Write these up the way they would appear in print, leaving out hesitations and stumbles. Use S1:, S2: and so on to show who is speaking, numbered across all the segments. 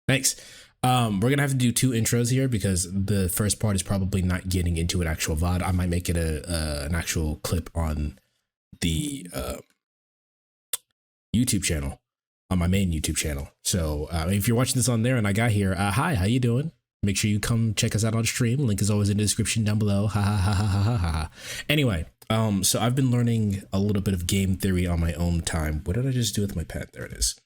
S1: Thanks. We're gonna have to do 2 intros here because the first part is probably not getting into an actual VOD. I might make it an actual clip on the YouTube channel, on my main YouTube channel. So if you're watching this on there and I got here, hi, how you doing? Make sure you come check us out on stream. Link is always in the description down below. Ha ha ha ha ha ha ha. Anyway, so I've been learning a little bit of game theory on my own time. What did I just do with my pen? There it is.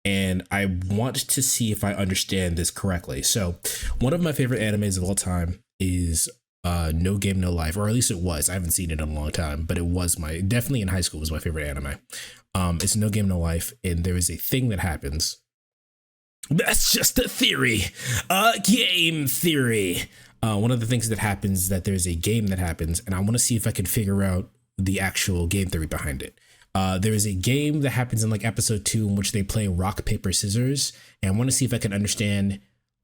S1: And I want to see if I understand this correctly. So one of my favorite animes of all time is No Game No Life, or at least it was. I haven't seen it in a long time, but it was definitely in high school was my favorite anime. It's No Game No Life, and there is a thing that happens. That's just a theory, a game theory. One of the things that happens is that there's a game that happens, and I want to see if I can figure out the actual game theory behind it. There is a game that happens in like episode 2 in which they play rock, paper, scissors. And I want to see if I can understand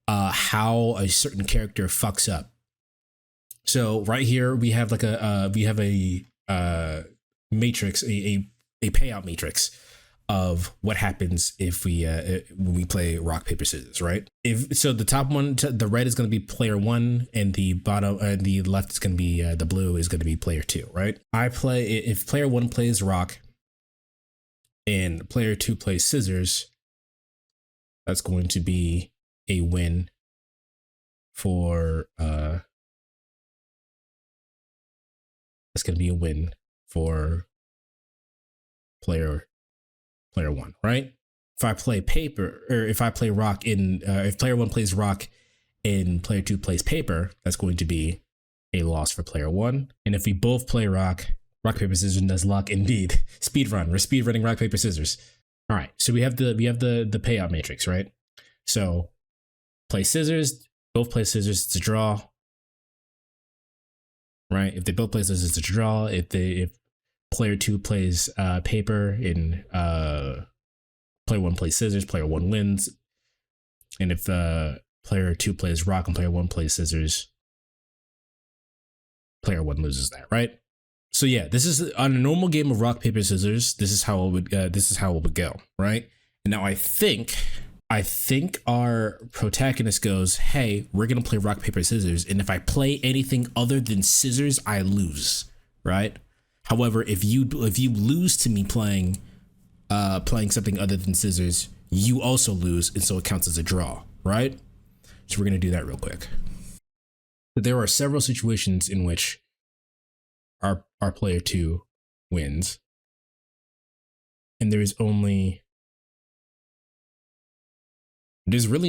S1: how a certain character fucks up. So right here we have like a matrix, a payout matrix of what happens if we when we play rock, paper, scissors, right? If so, the top one, the red is going to be player 1, and the bottom, the left is going to be the blue is going to be player 2, right? If player 1 plays rock and player 2 plays scissors, that's going to be a win for player 1, right? If I play paper, or if I play rock if player 1 plays rock and player 2 plays paper, that's going to be a loss for player 1. And if we both play rock, paper, scissors, and does luck indeed. Speed run. We're speed running rock, paper, scissors. All right. So we have the payout matrix, right? So play scissors, both play scissors, it's a draw. Right? If they both play scissors, it's a draw. If player 2 plays paper and player 1 plays scissors, player 1 wins. And if player 2 plays rock and player 1 plays scissors, player 1 loses that, right? So yeah, this is on a normal game of rock, paper, scissors. This is how it would go, right? And now I think our protagonist goes, hey, we're gonna play rock, paper, scissors, and if I play anything other than scissors, I lose, right? However, if you lose to me playing something other than scissors, you also lose, and so it counts as a draw, right? So we're gonna do that real quick. But there are several situations in which our player 2 wins, and there's really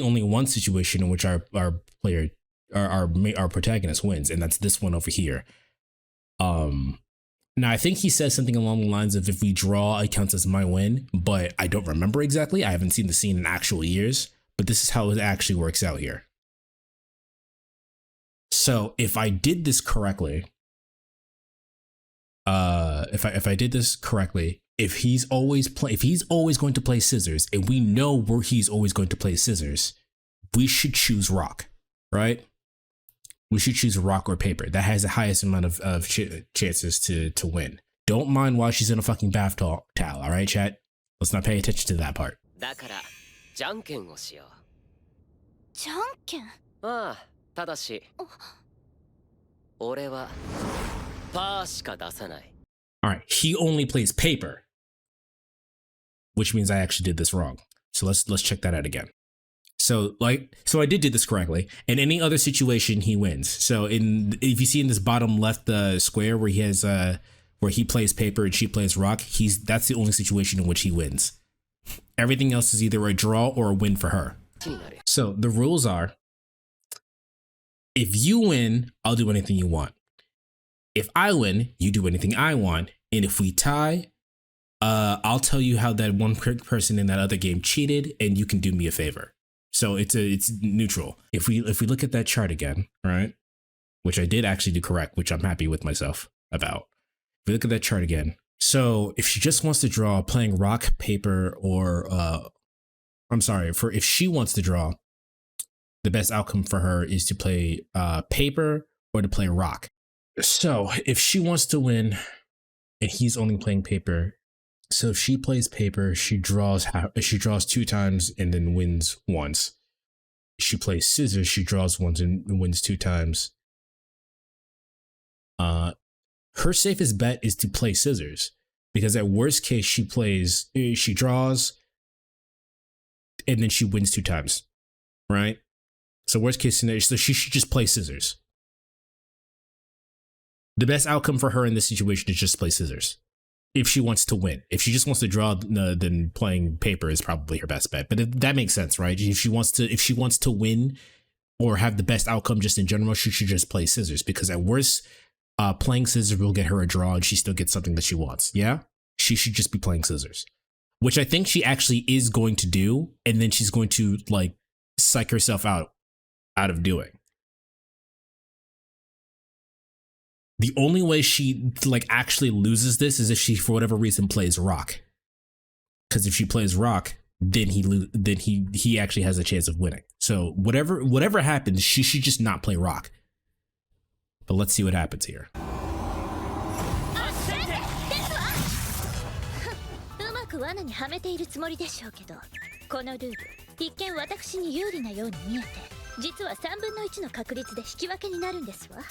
S1: only one situation in which our protagonist wins, and that's this one over here. Now I think he says something along the lines of if we draw, it counts as my win, but I don't remember exactly. I haven't seen the scene in actual years, but this is how it actually works out here. So if I did this correctly, if he's always going to play scissors, and we know where he's always going to play scissors, we should choose rock, right? We should choose rock or paper. That has the highest amount of chances to win. Don't mind why she's in a fucking bath towel, all right, chat? Let's not pay attention to that part.
S2: だから、じゃんけんをしよう。
S3: じゃんけん？
S2: ああ、ただし、俺はパーしか出さない。
S1: All right, he only plays paper, which means I actually did this wrong. So let's check that out again. So I did do this correctly. In any other situation, he wins. So if you see in this bottom left square where he plays paper and she plays rock, that's the only situation in which he wins. Everything else is either a draw or a win for her. So the rules are, if you win, I'll do anything you want. If I win, you do anything I want. And if we tie, I'll tell you how that one person in that other game cheated, and you can do me a favor. So it's neutral. If we look at that chart again, right, which I did actually do correct, which I'm happy with myself about. If we look at that chart again, so if she just wants to draw playing rock, paper, or if she wants to draw, the best outcome for her is to play paper or to play rock. So if she wants to win and he's only playing paper, So if she plays paper, she draws 2 times and then wins once. She plays scissors, she draws once and wins 2 times. Her safest bet is to play scissors, because at worst case she draws and then she wins 2 times, right? So worst case scenario, so she should just play scissors. The best outcome for her in this situation is just play scissors. If she wants to win. If she just wants to draw, then playing paper is probably her best bet. But that makes sense, right? If she wants to win or have the best outcome just in general, she should just play scissors, because at worst, playing scissors will get her a draw and she still gets something that she wants. Yeah? She should just be playing scissors, which I think she actually is going to do, and then she's going to like psych herself out of doing. The only way she like actually loses this is if she, for whatever reason, plays rock. Because if she plays rock, then he actually has a chance of winning. So whatever happens, she should just not play rock. But let's see what happens here.
S3: うまく罠にはめているつもりでしょうけど、このルール、一見私に有利なように見えて、実は3分の1の確率で引き分けになるんですわ。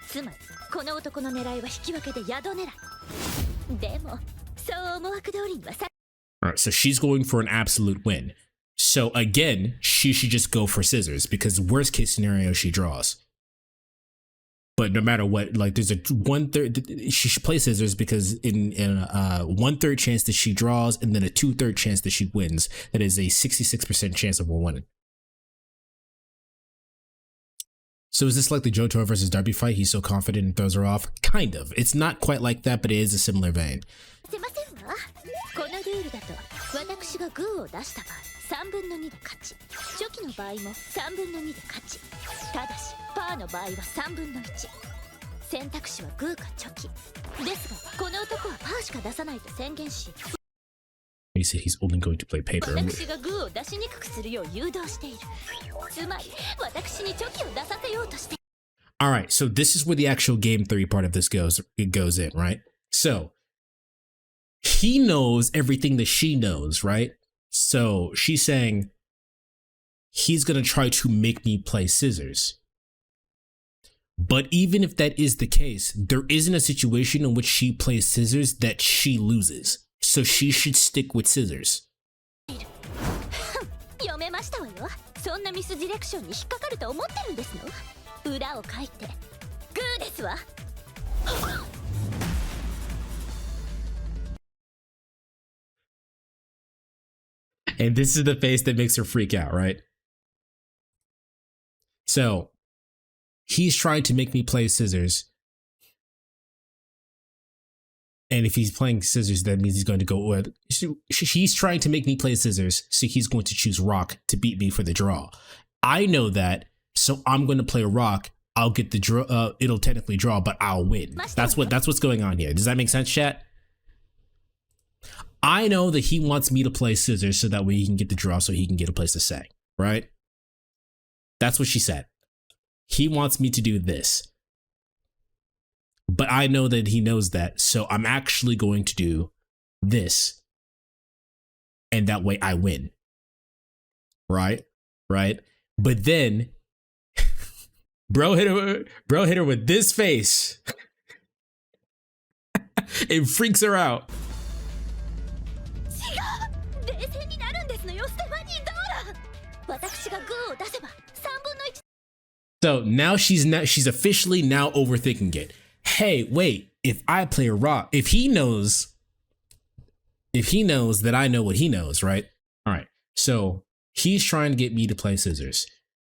S3: つまり、この男の狙いは引き分けで宿狙い。でも、そう思惑通りにはさ。
S1: Alright, so she's going for an absolute win. So again, she should just go for scissors, because worst case scenario, she draws. But no matter what, like there's a 1/3, she should play scissors, because in a 1/3 chance that she draws and then a 2/3 chance that she wins. That is a 66% chance of her winning. So is this like the Johto versus Darby fight? He's so confident and throws her off? Kind of. It's not quite like that, but it is a similar vein.
S3: このルールだと、私がグーを出した場合、3分の2で勝ち。初期の場合も3分の2で勝ち。ただし、パーの場合は3分の1。選択肢はグーかチョキ。ですが、この男はパーしか出さないと宣言し、
S1: He said he's only going to play paper.
S3: 私がグーを出しにくくするよう誘導している。つまり、私にチョキを出させようとして。
S1: Alright, so this is where the actual game theory part of this goes in, right? So he knows everything that she knows, right? So she's saying he's gonna try to make me play scissors. But even if that is the case, there isn't a situation in which she plays scissors that she loses. So she should stick with scissors.
S3: 読めましたわよ。そんなミスディレクションに引っかかると思ってるんですの？裏を書いて、グーですわ。
S1: And this is the face that makes her freak out, right? So he's trying to make me play scissors. And if he's playing scissors, that means he's going to go with. He's trying to make me play scissors, so he's going to choose rock to beat me for the draw. I know that, so I'm going to play rock. I'll get the draw. It'll technically draw, but I'll win. That's what's going on here. Does that make sense, chat? I know that he wants me to play scissors so that way he can get the draw, so he can get a place to say, right? That's what she said. He wants me to do this. But I know that he knows that, so I'm actually going to do this. And that way I win. Right? Right? But then bro hit her with this face. It freaks her out. So now she's officially now overthinking it. Hey, wait, if I play a rock, if he knows that I know what he knows, right? All right. So he's trying to get me to play scissors.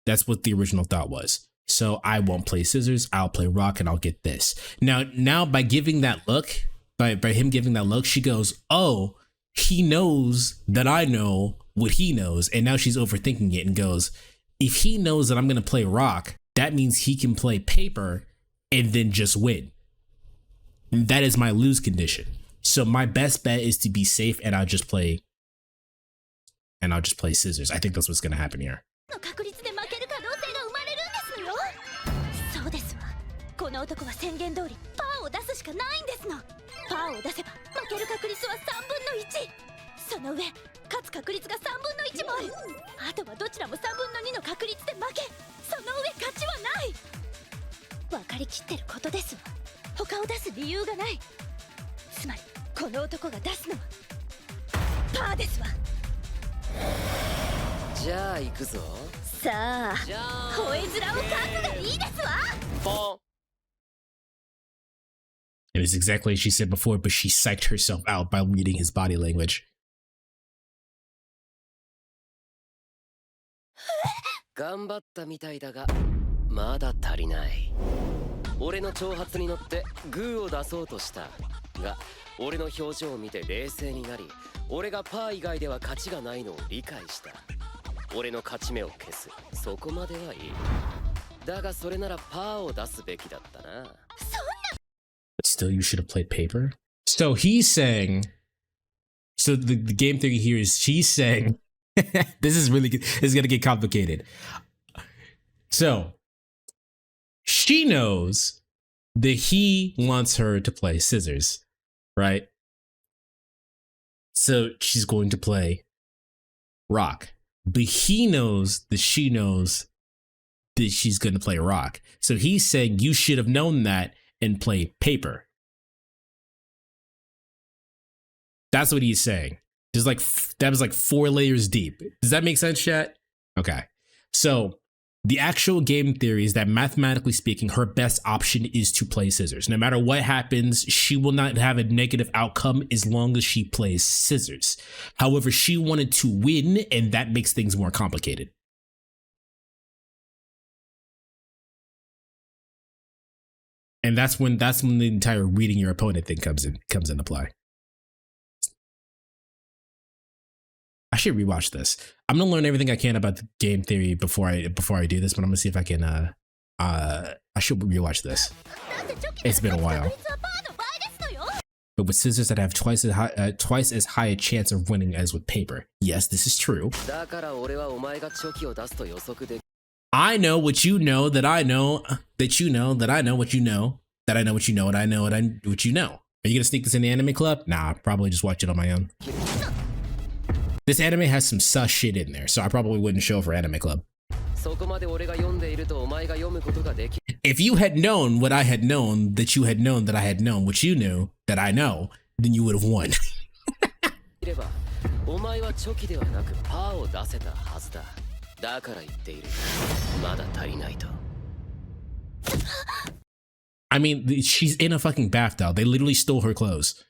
S1: That's what the original thought was. So I won't play scissors, I'll play rock and I'll get this. Now by giving that look, by him giving that look, she goes, oh, he knows that I know what he knows. And now she's overthinking it and goes, if he knows that I'm going to play rock, that means he can play paper and then just win. And that is my lose condition. So my best bet is to be safe and I'll just play scissors. I think that's what's going to happen here.
S3: そうですわ。この男は宣言通りパーを出すしかないんですの。パーを出せば負ける確率は3分の1。その上勝つ確率が3分の1もある。あとはどちらも3分の2の確率で負け、その上勝ちはない。分かりきってることですわ。他を出す理由がない。つまりこの男が出すのはパーですわ。
S2: じゃあ行くぞ。
S3: さあ
S2: じゃあ
S3: 吠え面をかくがいいですわ。
S2: ポン。
S1: It was exactly as she said before, but she psyched herself out by reading his body language.
S2: 頑張ったみたいだがまだ足りない。俺の挑発に乗ってグーを出そうとしたが、俺の表情を見て冷静になり、俺がパー以外では勝ちがないのを理解した。俺の勝ち目を消す、そこまではいい。だがそれならパーを出すべきだったな。
S1: But still, you should have played paper. So he's saying. So the game theory here is she's saying. This is really good. It's gonna get complicated. So she knows that he wants her to play scissors, right? So she's going to play rock. But he knows that she knows that she's going to play rock. So he's saying you should have known that and play paper. That's what he's saying. There's like, that was like 4 layers deep. Does that make sense, chat? Okay. So the actual game theory is that mathematically speaking, her best option is to play scissors. No matter what happens, she will not have a negative outcome as long as she plays scissors. However, she wanted to win, and that makes things more complicated. And that's when the entire reading your opponent thing comes into play. I should rewatch this. I'm gonna learn everything I can about the game theory before I do this, but I'm gonna see if I can I should rewatch this. It's been a while. But with scissors that have twice as high a chance of winning as with paper. Yes, this is true. I know what you know that I know that you know that I know what you know that I know what you know and I know what you know. Are you gonna sneak this in the anime club? Nah, I'll probably just watch it on my own. This anime has some sus shit in there, so I probably wouldn't show for anime club. If you had known what I had known, that you had known that I had known what you knew that I know, then you would have won. I mean, she's in a fucking bath doll. They literally stole her clothes.